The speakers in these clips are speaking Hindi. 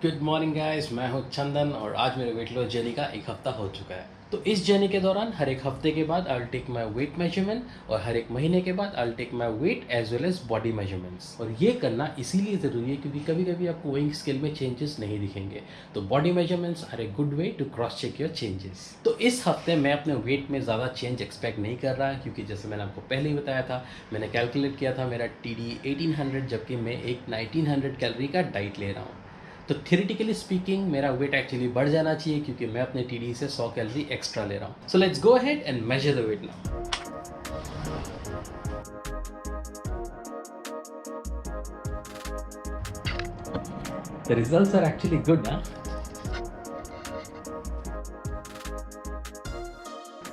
गुड मॉर्निंग गाइस, मैं हूं चंदन और आज मेरे वेट लॉस जर्नी का एक हफ्ता हो चुका है। तो इस जर्नी के दौरान हर एक हफ्ते के बाद I will take my weight measurement और हर एक महीने के बाद I will take my weight as well as body measurements. और ये करना इसीलिए ज़रूरी है क्योंकि कभी कभी आपको वेइंग स्केल में चेंजेस नहीं दिखेंगे, तो body measurements are a good way to cross check your changes. तो इस हफ्ते मैं अपने वेट में ज़्यादा चेंज एक्सपेक्ट नहीं कर रहा क्योंकि जैसे मैंने आपको पहले ही बताया था, मैंने कैलकुलेट किया था मेरा TD 1800 जबकि मैं एक 1900 कैलोरी का डाइट ले रहा हूँ। तो थियोरेटिकली स्पीकिंग मेरा वेट एक्चुअली बढ़ जाना चाहिए क्योंकि मैं अपने TD से 100 कैलोरी एक्स्ट्रा ले रहा हूँ। So let's go ahead and measure the weight now. The results are actually good, huh?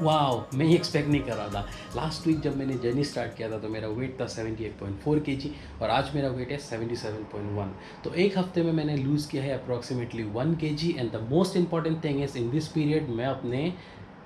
Wow, मैं ये एक्सपेक्ट नहीं कर रहा था। लास्ट वीक जब मैंने जर्नी स्टार्ट किया था तो मेरा वेट था 78.4 kg और आज मेरा वेट है 77.1। तो एक हफ्ते में मैंने लूज़ किया है approximately 1 kg and the most important thing is in this period मैं अपने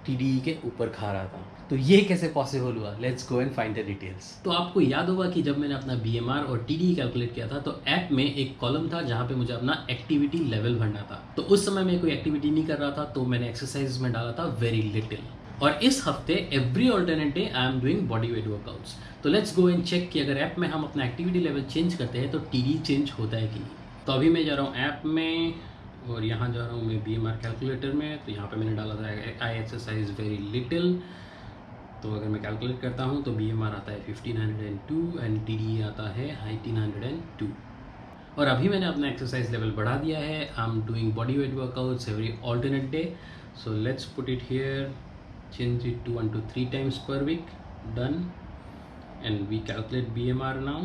TDE के ऊपर खा रहा था। तो ये कैसे पॉसिबल हुआ? Let's go and find the details. तो आपको याद होगा कि जब मैंने अपना BMR और TDE कैलकुलेट किया था तो ऐप में एक कॉलम था जहाँ पे मुझे अपना एक्टिविटी लेवल भरना था। तो उस समय मैं कोई एक्टिविटी नहीं कर रहा था तो मैंने एक्सरसाइज में डाला था वेरी लिटिल। और इस हफ्ते every alternate day I am doing body weight workouts. तो लेट्स गो एंड चेक कि अगर ऐप में हम अपना एक्टिविटी लेवल चेंज करते हैं तो TD चेंज होता है कि नहीं। तो अभी मैं जा रहा हूँ ऐप में और यहाँ जा रहा हूँ मैं BMR कैलकुलेटर में। तो यहाँ पे मैंने डाला था आई एक्सरसाइज वेरी लिटिल। तो अगर मैं कैलकुलेट करता हूँ तो BMR आता है 1502 एंड TD आता है 1802। और अभी मैंने अपना एक्सरसाइज लेवल बढ़ा दिया है। I am doing body weight workouts every alternate day. So let's put it here, change it to 1 to 3 times per week. Done. And we calculate BMR now.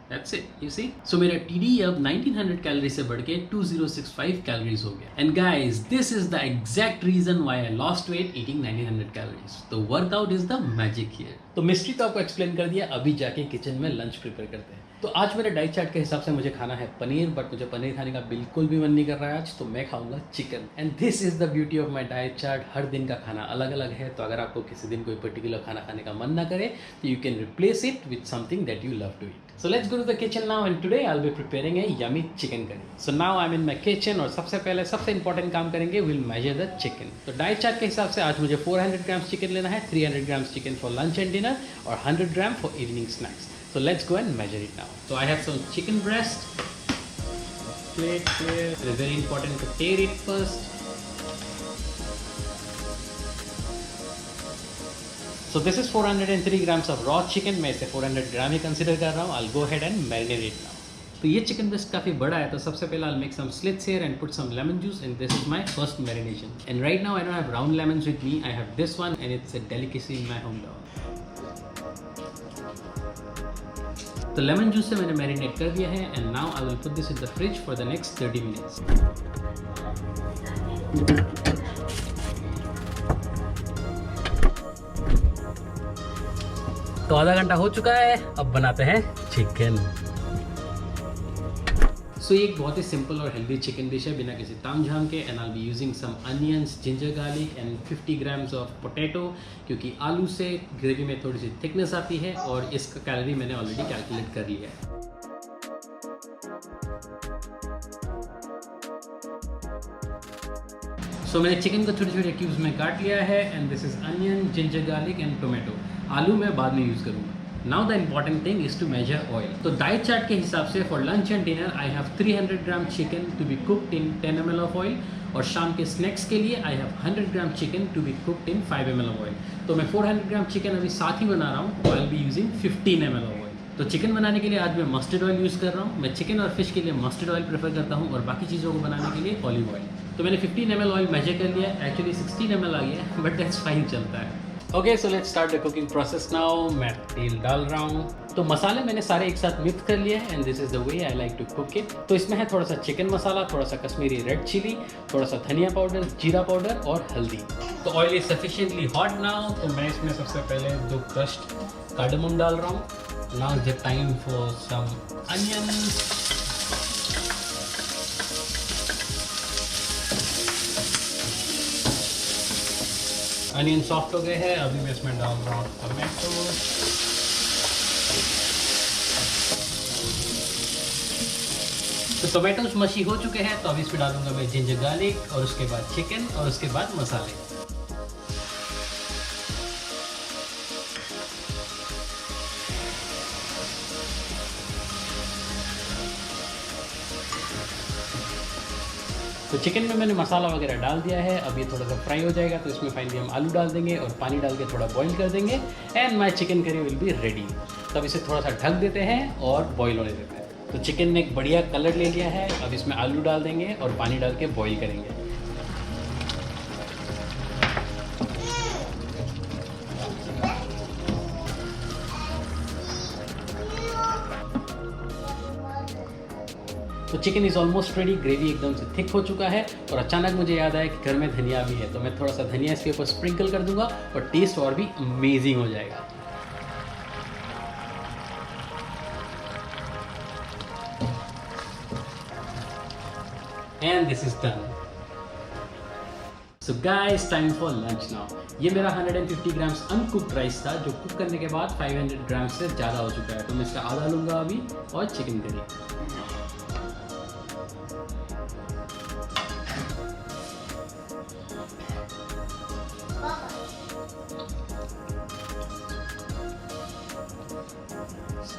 That's it. You see? So मेरा TD अब 1900 कैलोरी से बढ़ के 2065 कैलोरीज हो गया। And guys, this is the exact reason why I lost weight eating 1900 calories. तो workout is the magic here. तो मिस्ट्री तो आपको एक्सप्लेन कर दिया, अभी जाके किचन में लंच प्रिपेयर करते हैं। तो आज मेरे डाइट चार्ट के हिसाब से मुझे खाना है पनीर, बट मुझे पनीर खाने का बिल्कुल भी मन नहीं कर रहा है आज, तो मैं खाऊंगा chicken. And this is the beauty of my diet chart. हर दिन का खाना अलग अलग है, तो अगर आपको किसी दिन कोई पर्टिकुलर खाना खाने का मन ना करे तो you can replace it with something that you love to eat. So let's go to the kitchen now and today I'll be preparing a yummy chicken curry. So now I'm in my kitchen और सबसे पहले सबसे important काम करेंगे, we'll measure the chicken. तो डाइट चार्ट के हिसाब से आज मुझे 400 ग्राम्स चिकन लेना है, 300 grams chicken for lunch and dinner और 100 gram for evening snacks. So let's go and measure it now. So I have some chicken breast. Plate here. It is very important to tear it first. So this is 403 grams of raw chicken. मैं इसे 400 ग्राम ही कंसिडर कर रहा हूँ। I'll go ahead and marinate it now. तो ये चिकन ब्रेस्ट काफ़ी बड़ा है, तो सबसे पहले I'll make some slits here and put some lemon juice, and this is my first marination. And right now I don't have round lemons with me. I have this one and it's a delicacy in my hometown. तो लेमन जूस से मैंने मैरिनेट कर दिया है and now I will put this in the fridge for the next 30 minutes. तो आधा घंटा हो चुका है, अब बनाते हैं चिकन। सो ये एक बहुत ही सिंपल और हेल्दी चिकन डिश है बिना किसी तामझाम के। And I be using some onions, ginger garlic and 50 grams of potato, क्योंकि आलू से ग्रेवी में थोड़ी सी थिकनेस आती है और इसका कैलोरी मैंने ऑलरेडी कैलकुलेट कर लिया है। सो मैंने चिकन को छोटे छोटे क्यूब्स में काट लिया है and this is onion, ginger garlic and tomato. आलू मैं बाद में यूज़ करूँगा। Now the important thing is to measure oil. तो डाइट चार्ट के हिसाब से for lunch and dinner I have 300 gram chicken to be cooked in 10 ml of oil और शाम के स्नैक्स के लिए I have 100 gram chicken to be cooked in 5 ml of oil। तो मैं 400 ग्राम चिकन अभी साथ ही बना रहा हूँ, तो I'll be using 15 ml of oil। तो चिकन बनाने के लिए आज मैं मस्टर्ड ऑयल यूज़ कर रहा हूँ। मैं चिकन और फिश के लिए मस्टर्ड ऑयल प्रेफर करता हूँ और बाकी चीज़ों को बनाने के लिए ऑलिव ऑयल। तो मैंने 15 ml ऑयल मेजर कर लिया है, एक्चुअली 16 ml आ गया है, बट दैट्स फाइन, चलता है। Okay, so let's start the cooking process now. मैं तेल डाल रहा हूँ। तो मसाले मैंने सारे एक साथ मिक्स कर लिए हैं and this is the way I like to cook it. तो इसमें है थोड़ा सा चिकन मसाला, थोड़ा सा कश्मीरी रेड चिली, थोड़ा सा धनिया पाउडर, जीरा पाउडर और हल्दी। तो oil is sufficiently hot now, तो मैं इसमें सबसे पहले 2 क्रश्ड कार्डमम डाल रहा हूँ। Now is the time for some onions. Onion soft हो गए हैं, अभी मैं इसमें डाल रहा हूँ टमाटो। तो टोमेटोज मशी हो चुके हैं, तो अब इसमें डालूंगा मैं जिंजर गार्लिक और उसके बाद चिकन और उसके बाद मसाले। तो चिकन में मैंने मसाला वगैरह डाल दिया है। अब ये थोड़ा सा फ्राई हो जाएगा तो इसमें फाइनली हम आलू डाल देंगे और पानी डाल के थोड़ा बॉईल कर देंगे and my chicken curry will be ready. तो अब इसे थोड़ा सा ढक देते हैं और बॉईल होने देते हैं। तो चिकन ने एक बढ़िया कलर ले लिया है। अब इसमें आलू डाल देंगे और पानी डाल के बॉईल करेंगे। तो chicken is almost ready. Gravy एकदम से थिक हो चुका है और अचानक मुझे याद आया कि घर में धनिया भी है, तो मैं थोड़ा सा धनिया इसके ऊपर स्प्रिंकल कर दूंगा और टेस्ट और भी अमेजिंग हो जाएगा। And this is done. So guys, time for lunch now. ये मेरा 150 ग्राम्स अनकुक्ड राइस था जो कुक करने के बाद 500 ग्राम से ज़्यादा हो चुका है, तो मैं इसका आधा लूँगा अभी और चिकन करी।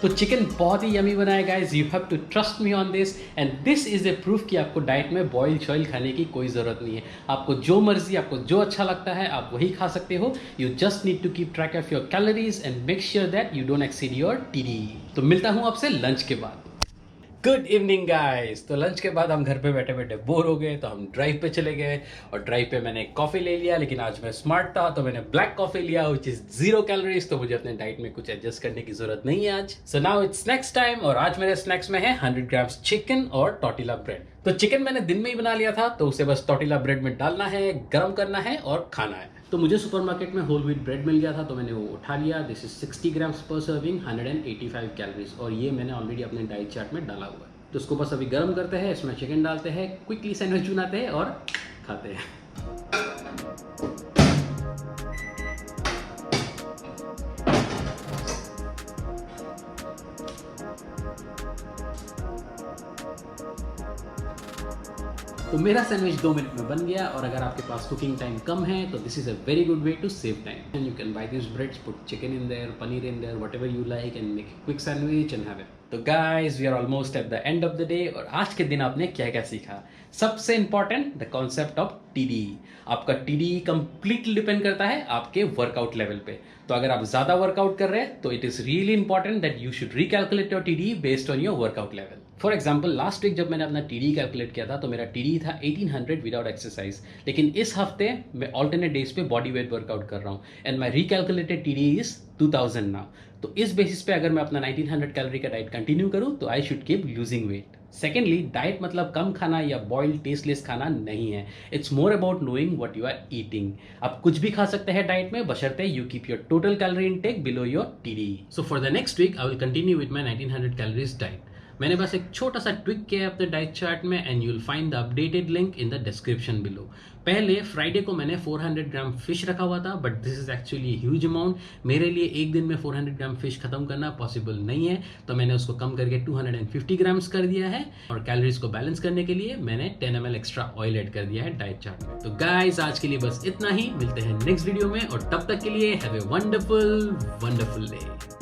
तो चिकन बहुत ही यमी बना है guys, you have to trust me on this and this is a proof कि आपको डाइट में बॉयल शॉयल खाने की कोई ज़रूरत नहीं है। आपको जो मर्जी, आपको जो अच्छा लगता है आप वही खा सकते हो। You just need to keep track of your calories and make sure that you don't exceed your TD। तो मिलता हूँ आपसे लंच के बाद। Good evening guys. तो लंच के बाद हम घर पे बैठे बैठे बोर हो गए, तो हम ड्राइव पे चले गए और ड्राइव पे मैंने कॉफ़ी ले लिया। लेकिन आज मैं स्मार्ट था तो मैंने ब्लैक कॉफ़ी लिया विच इज़ 0 कैलोरीज, तो मुझे अपने डाइट में कुछ एडजस्ट करने की जरूरत नहीं है आज। So now it's snacks time और आज मेरे स्नैक्स में है 100 ग्राम्स चिकन और टॉर्टिला ब्रेड। तो चिकन मैंने दिन में ही बना लिया था, तो उसे बस टॉर्टिला ब्रेड में डालना है, गर्म करना है और खाना है। तो मुझे सुपरमार्केट में होल व्हीट ब्रेड मिल गया था, तो मैंने वो उठा लिया। दिस इज 60 ग्राम्स पर सर्विंग, 185 कैलोरीज, और ये मैंने ऑलरेडी अपने डाइट चार्ट में डाला हुआ है। तो इसको बस अभी गर्म करते हैं, इसमें चिकन डालते हैं, क्विकली सैंडविच बनाते हैं और खाते हैं। तो मेरा सैंडविच 2 मिनट में बन गया, और अगर आपके पास कुकिंग टाइम कम है तो this is a very good way to save time. And you can buy this breads, put chicken in there, paneer in there, whatever you like, and make quick sandwich and have it. तो guys, we are almost at the end of the day, और आज के दिन आपने क्या क्या सीखा? सबसे important, the concept of TD। आपका TD कंप्लीटली डिपेंड करता है आपके वर्कआउट लेवल पे। तो अगर आप ज्यादा वर्कआउट कर रहे हैं तो it is really important that you should recalculate your TD based on your workout level. For example, last week जब मैंने अपना TD कैलकुलेट किया था तो मेरा TD था 1800 विदाउट एक्सरसाइज, लेकिन इस हफ्ते मैं ऑल्टरनेट डेज पे बॉडी वेट वर्कआउट कर रहा हूँ and my recalculated TD is 2000 now. तो इस बेसिस पे अगर मैं अपना 1900 कैलोरी का डाइट कंटिन्यू करूँ तो I should keep losing weight. Secondly, diet मतलब कम खाना या बॉइल्ड टेस्टलेस खाना नहीं है। It's more about knowing what you are eating. आप कुछ भी खा सकते हैं डाइट में, बशर्ते you keep your total calorie intake below your TD। So for the next week I will continue with my 1900 calories diet. मैंने बस एक छोटा सा ट्विक किया है अपने डाइट चार्ट में, and you will find the updated link in the description below. पहले फ्राइडे को मैंने 400 ग्राम फिश रखा हुआ था, but this is actually huge amount. मेरे लिए एक दिन में 400 ग्राम फिश खत्म करना पॉसिबल नहीं है, तो मैंने उसको कम करके 250 ग्राम्स कर दिया है, और कैलोरीज को बैलेंस करने के लिए मैंने 10 ml एक्स्ट्रा ऑयल ऐड कर दिया है डाइट चार्ट में। तो गाइस, आज के लिए बस इतना ही। मिलते हैं नेक्स्ट वीडियो में, और तब तक के लिए हैव ए वंडरफुल डे।